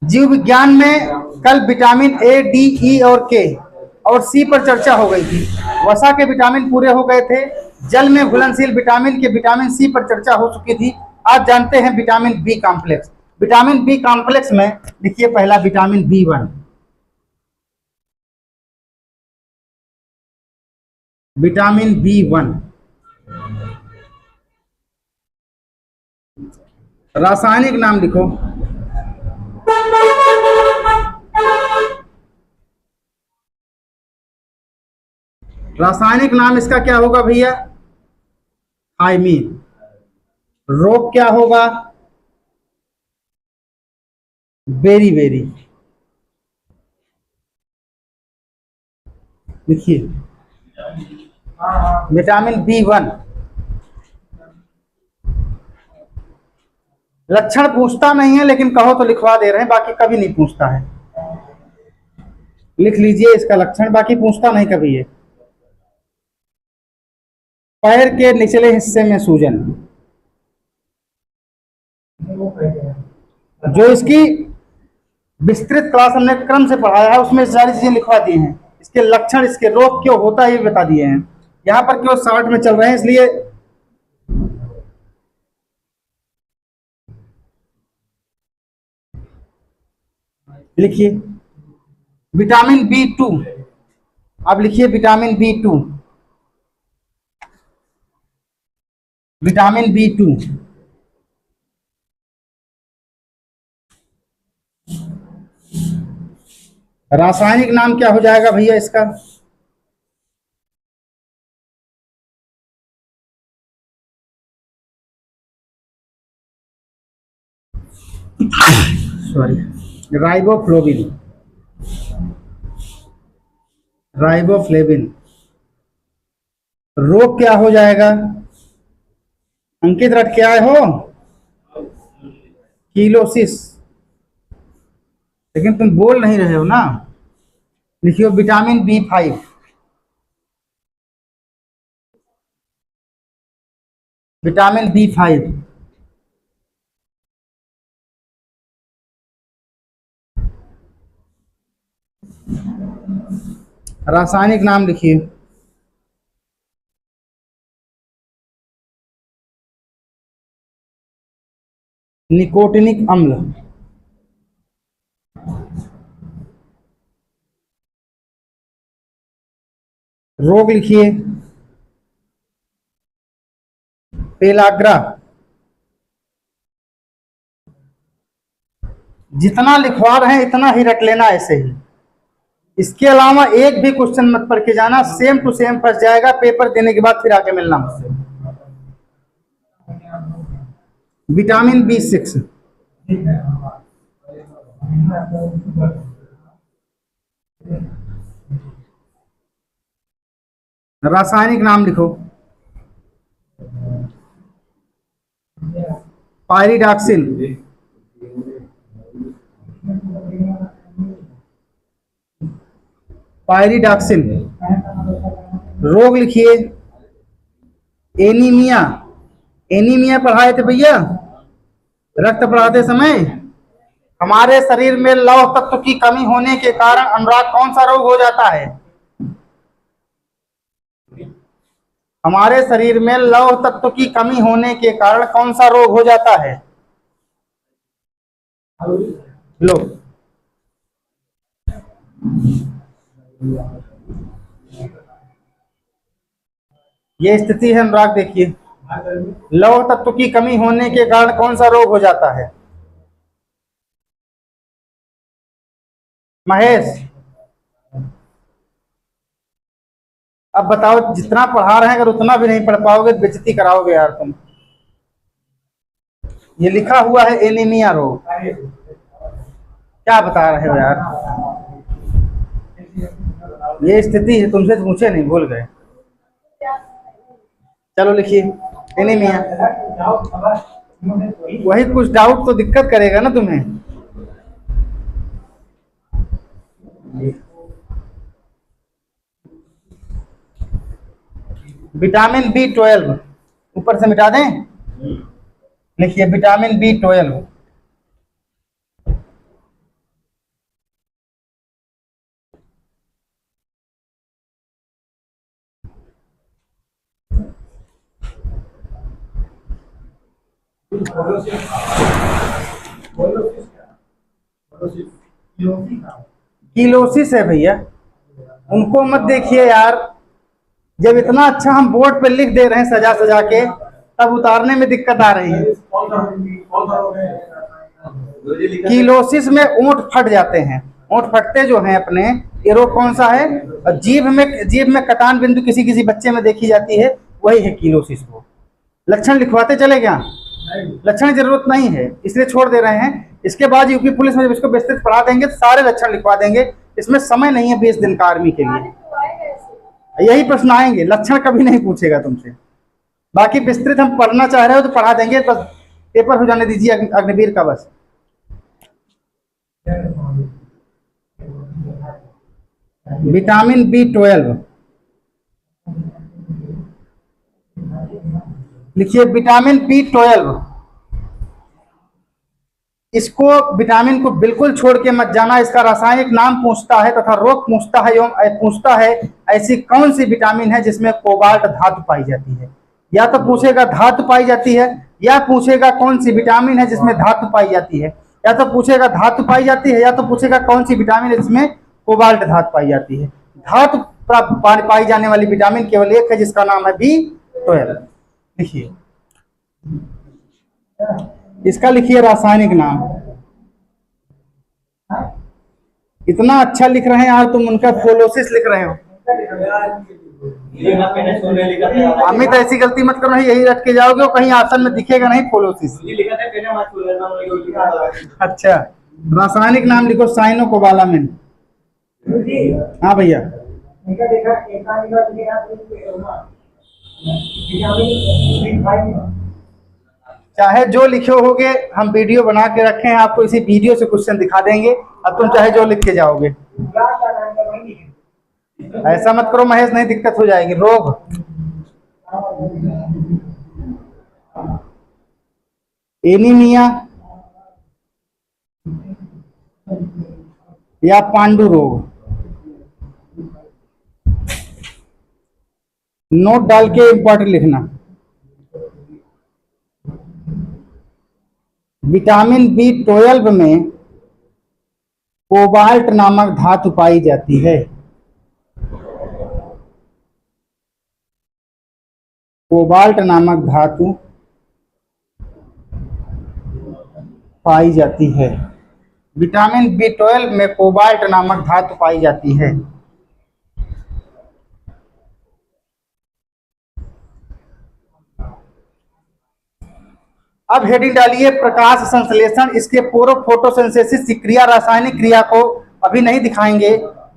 जीव विज्ञान में कल विटामिन ए, डी, ई और के और सी पर चर्चा हो गई थी। वसा के विटामिन पूरे हो गए थे। जल में घुलनशील विटामिन के विटामिन सी पर चर्चा हो चुकी थी। आज जानते हैं vitamin B complex. Vitamin B complex में लिखिए पहला विटामिन बी1। विटामिन बी1 रासायनिक नाम लिखो। रासायनिक नाम इसका क्या होगा भैया? थायमीन। रोग क्या होगा? बेरी। लिखिए विटामिन बी1। लक्षण पूछता नहीं है, लेकिन कहो तो लिखवा दे रहे हैं, बाकी कभी नहीं पूछता है। लिख लीजिए इसका लक्षण, बाकी पूछता नहीं कभी। ये पैर के निचले हिस्से में सूजन। जो इसकी विस्तृत क्लास हमने क्रम से पढ़ाया है उसमें सारी चीजें लिखवा दी हैं। इसके लक्षण, इसके रोग क्यों होता है ये बता दिए हैं। यहाँ पर क्यों 60 में चल रहे हैं, इसलिए लिखिए विटामिन बी2। अब लिखिए विटामिन बी2। विटामिन बी2 रासायनिक नाम क्या हो जाएगा भैया इसका? Sorry, riboflavin. राइबोफ्लेविन। रोग क्या हो जाएगा? अंकित रट के आए हो? कीलोसिस। लेकिन तुम बोल नहीं रहे हो ना। लिखियो विटामिन बी5। विटामिन बी5 रासायनिक नाम लिखिए। निकोटिनिक अम्ल। रोग लिखिए पेलाग्रा। जितना लिखवा रहे हैं इतना ही रट लेना ऐसे ही। इसके अलावा एक भी क्वेश्चन मत पढ़ के जाना, सेम टू सेम फंस जाएगा। पेपर देने के बाद फिर आके मिलना मुझसे। विटामिन बी6 रासायनिक नाम लिखो पायरिडॉक्सिन। पायरिडॉक्सिन। रोग लिखिए एनीमिया। एनीमिया पढ़ाए थे भैया रक्त पढ़ाते समय। हमारे शरीर में लौह तत्व की कमी होने के कारण अनुराग कौन सा रोग हो जाता है? हमारे शरीर में लौह तत्व की कमी होने के कारण कौन सा रोग हो जाता है? लो ये स्थिति है अनुराग। देखिए लौह तत्व की कमी होने के कारण कौन सा रोग हो जाता है? महेश अब बताओ, जितना पढ़ा रहे हैं अगर उतना भी नहीं पढ़ पाओगे तो बेइज्जती कराओगे यार तुम। ये लिखा हुआ है एनीमिया रोग। क्या बता रहे हो यार? ये स्थिति है, तुमसे पूछे नहीं, भूल गए। चलो लिखिए एनीमिया। वही कुछ डाउट तो दिक्कत करेगा ना तुम्हें। विटामिन बी12 ऊपर से मिटा दें। लिखिए विटामिन बी12। किलोसिस है भैया, उनको मत देखिए यार। जब इतना अच्छा हम बोर्ड पे लिख दे रहे हैं सजा सजा के, तब उतारने में दिक्कत आ रही है। किलोसिस में ऊंट फट जाते हैं, ऊंट फटते जो हैं अपने, ये रोग कौन सा है? और जीभ में कटान बिंदु किसी किसी बच्चे में देखी जाती है, वही है किलोसिस। वो लक्षण लिखवाते चले क्या? लक्षण की जरूरत नहीं है, इसलिए छोड़ दे रहे हैं। इसके बाद यूपी पुलिस में जब इसको विस्तृत पढ़ा देंगे तो सारे लक्षण लिखवा देंगे। इसमें समय नहीं है 20 दिन का आर्मी के लिए। यही प्रश्न आएंगे, लक्षण कभी नहीं पूछेगा तुमसे। बाकी विस्तृत हम पढ़ना चाह रहे हो तो पढ़ा देंगे, बस पेपर हो जाने दीजिए अग्निवीर का बस। विटामिन B12 लिखिए, विटामिन B12। इसको विटामिन को बिल्कुल छोड़ के मत जाना। इसका रासायनिक नाम पूछता है तथा रोग पूछता है एवं पूछता है ऐसी कौन सी विटामिन है जिसमें कोबाल्ट धातु पाई जाती है। या तो पूछेगा धातु पाई जाती है, या पूछेगा कौन सी विटामिन है जिसमें धातु पाई जाती है, या तो पूछेगा धातु पाई जाती है, या तो पूछेगा कौन सी विटामिन है जिसमें कोबाल्ट धातु पाई जाती है। धातु पाई जाने वाली विटामिन केवल एक है जिसका नाम है B12। लिखिए, इसका लिखिए रासायनिक नाम। इतना अच्छा लिख रहे हैं यार तुम, उनका फोलोसिस लिख रहे हो। अमित ऐसी गलती मत करो, यही रट के जाओगे और कहीं आसन में दिखेगा नहीं फोलोसिस। अच्छा, रासायनिक नाम लिखो साइनोकोबालामिन। हाँ भैया, चाहे जो लिखे होगे हम वीडियो बना के रखे हैं, आपको इसी वीडियो से क्वेश्चन दिखा देंगे। अब तुम चाहे जो लिख के जाओगे। ऐसा मत करो महेश, नहीं दिक्कत हो जाएगी। रोग, एनीमिया या पांडु रोग। नोट डाल के इंपॉर्टेंट लिखना। विटामिन B12 में कोबाल्ट नामक धातु पाई जाती है। कोबाल्ट नामक धातु पाई जाती है। विटामिन B12 में कोबाल्ट नामक धातु पाई जाती है। अब हेडिंग डालिए प्रकाश संश्लेषण। इसके पूर्व फोटोसिंथेसिस की क्रिया, रासायनिक क्रिया को अभी नहीं दिखाएंगे,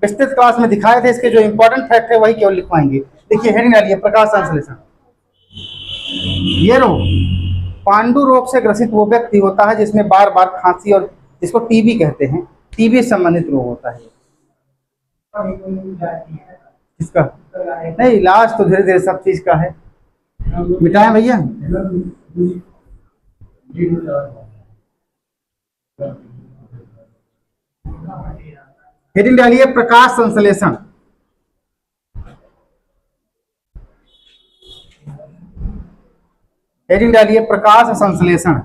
विस्तृत क्लास में दिखाए थे। इसके जो इंपॉर्टेंट फैक्ट है वही केवल लिखवाएंगे। देखिए हेडिंग डालिए प्रकाश संश्लेषण। ये रोग, पांडु रोग से ग्रसित वो व्यक्ति होता है जिसमें बार बार खांसी, और जिसको टीबी कहते हैं, टीबी संबंधित रोग होता है। इसका नहीं, इलाज तो धीरे धीरे सब चीज का है। मिटाएं भैया। हेडिंग डालिए प्रकाश संश्लेषण। हेडिंग डालिए प्रकाश संश्लेषण।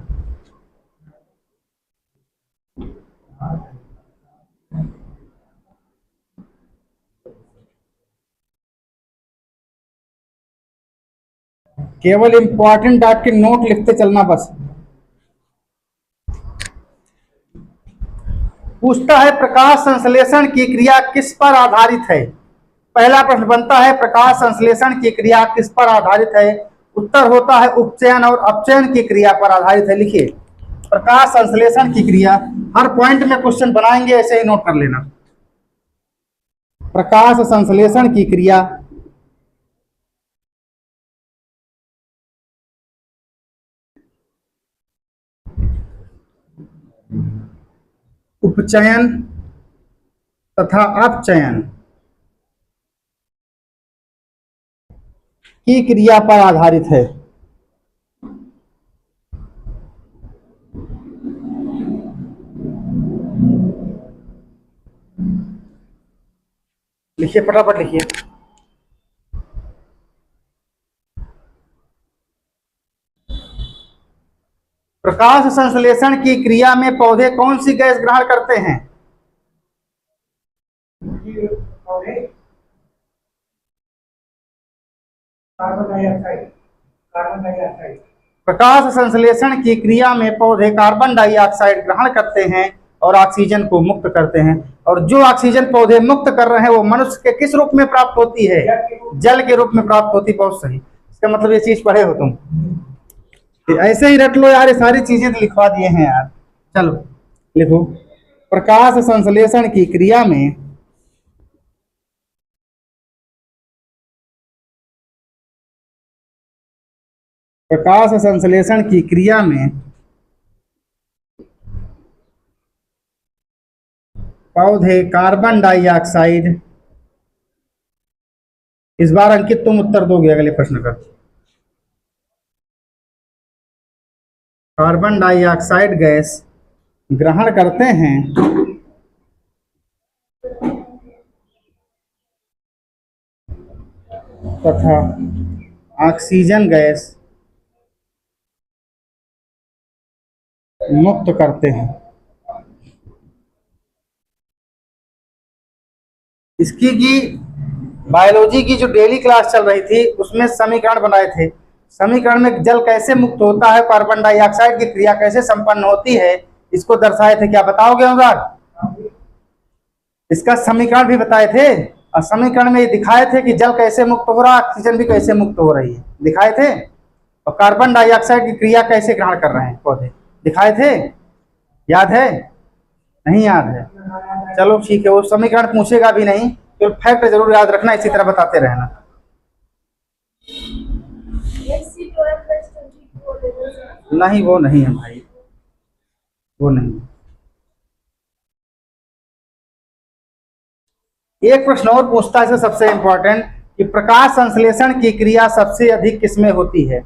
केवल इंपॉर्टेंट डाट के नोट लिखते चलना बस। पूछता है प्रकाश संश्लेषण की क्रिया किस पर आधारित है। पहला प्रश्न बनता है प्रकाश संश्लेषण की क्रिया किस पर आधारित है। उत्तर होता है उपचयन और अपचयन की क्रिया पर आधारित है। लिखिए प्रकाश संश्लेषण की क्रिया, हर पॉइंट में क्वेश्चन बनाएंगे, ऐसे ही नोट कर लेना। प्रकाश संश्लेषण की क्रिया उपचयन तथा अपचयन की क्रिया पर आधारित है। लिखिए फटाफट लिखिए। प्रकाश संश्लेषण की क्रिया में पौधे कौन सी गैस ग्रहण करते हैं? प्रकाश संश्लेषण की क्रिया में पौधे कार्बन डाइऑक्साइड ग्रहण करते हैं और ऑक्सीजन को मुक्त करते हैं। और जो ऑक्सीजन पौधे मुक्त कर रहे हैं वो मनुष्य के किस रूप में प्राप्त होती है? जल के रूप में प्राप्त होती। बहुत सही। इसका मतलब ये चीज पढ़े हो तुम। ऐसे ही रट लो यार, ये सारी चीजें तो लिखवा दिए हैं यार। चलो लिखो, प्रकाश संश्लेषण की क्रिया में प्रकाश संश्लेषण की क्रिया में पौधे कार्बन डाइऑक्साइड, इस बार अंकित तुम उत्तर दोगे अगले प्रश्न का। कार्बन डाइऑक्साइड गैस ग्रहण करते हैं तथा ऑक्सीजन गैस मुक्त करते हैं। इसकी की बायोलॉजी की जो डेली क्लास चल रही थी उसमें समीकरण बनाए थे। समीकरण में जल कैसे मुक्त होता है, कार्बन डाइऑक्साइड की क्रिया कैसे संपन्न होती है, इसको दर्शाए थे। क्या बताओगे अनुराग? इसका समीकरण भी बताए थे और समीकरण में ये दिखाए थे कि जल कैसे मुक्त हो रहा है, ऑक्सीजन भी कैसे मुक्त हो रही है, दिखाए थे। और कार्बन डाइऑक्साइड की क्रिया कैसे ग्रहण कर रहे हैं पौधे, दिखाए थे। याद है? नहीं याद है? चलो ठीक है, वो समीकरण पूछेगा भी नहीं तो फैक्ट जरूर याद रखना, इसी तरह बताते रहना। नहीं वो नहीं है भाई, वो नहीं। एक प्रश्न और पूछता है, सबसे इंपॉर्टेंट, कि प्रकाश संश्लेषण की क्रिया सबसे अधिक किसमें होती है?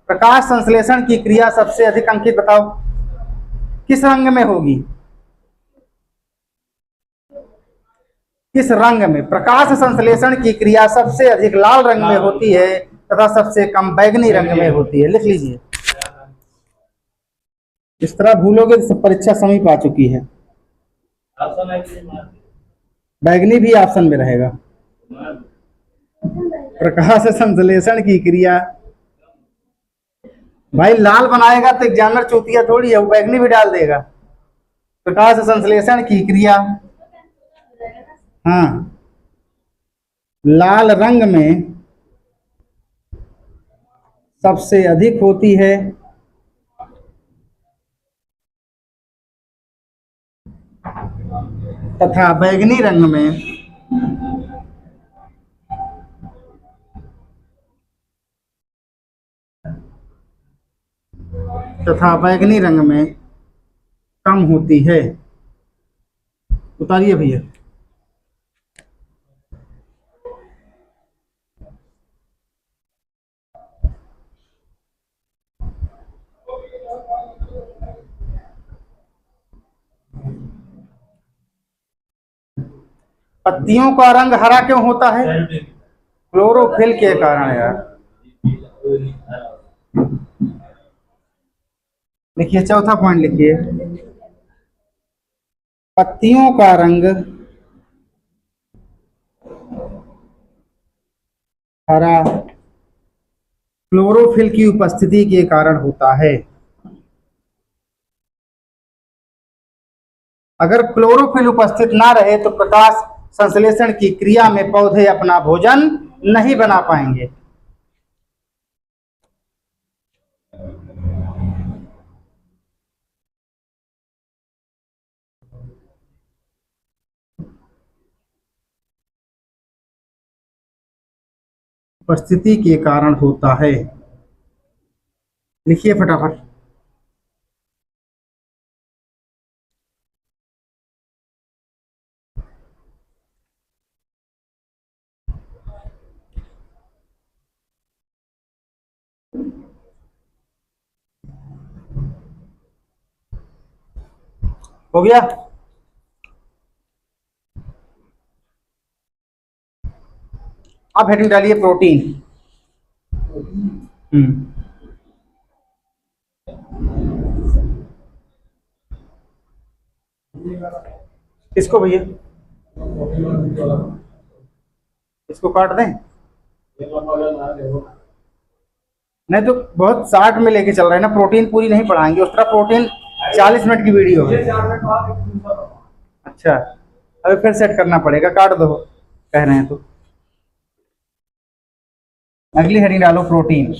प्रकाश संश्लेषण की क्रिया सबसे अधिक, अंकित बताओ, किस रंग में होगी? किस रंग में प्रकाश संश्लेषण की क्रिया सबसे अधिक लाल रंग में होती है तथा सबसे कम बैंगनी रंग में होती है? लिख लीजिए। इस तरह भूलोगे तो परीक्षा समीप आ चुकी है। बैंगनी भी ऑप्शन में रहेगा। प्रकाश संश्लेषण की क्रिया, भाई लाल बनाएगा तो एग्जामिनर चूतिया थोड़ी है, वो बैंगनी भी डाल देगा। प्रकाश संश्लेषण की क्रिया, हाँ, लाल रंग में सबसे अधिक होती है तथा बैंगनी रंग में कम होती है। उतारिए भैया। पत्तियों का रंग हरा क्यों होता है? क्लोरोफिल के कारण यार। लिखिए, चौथा पॉइंट लिखिए, पत्तियों का रंग हरा क्लोरोफिल की उपस्थिति के कारण होता है। अगर क्लोरोफिल उपस्थित ना रहे तो प्रकाश संश्लेषण की क्रिया में पौधे अपना भोजन नहीं बना पाएंगे। उपस्थिति के कारण होता है। लिखिए फटाफट। हो गया? अब हेडिंग डालिए प्रोटीन। किसको भैया, इसको काट दें? नहीं तो बहुत 60 में लेके चल रहे हैं ना, प्रोटीन पूरी नहीं पढ़ाएंगे उस तरह, प्रोटीन 40 मिनट की वीडियो है। अच्छा, अभी फिर सेट करना पड़ेगा, काट दो कह रहे हैं तो। अगली हेडिंग डालो प्रोटीन।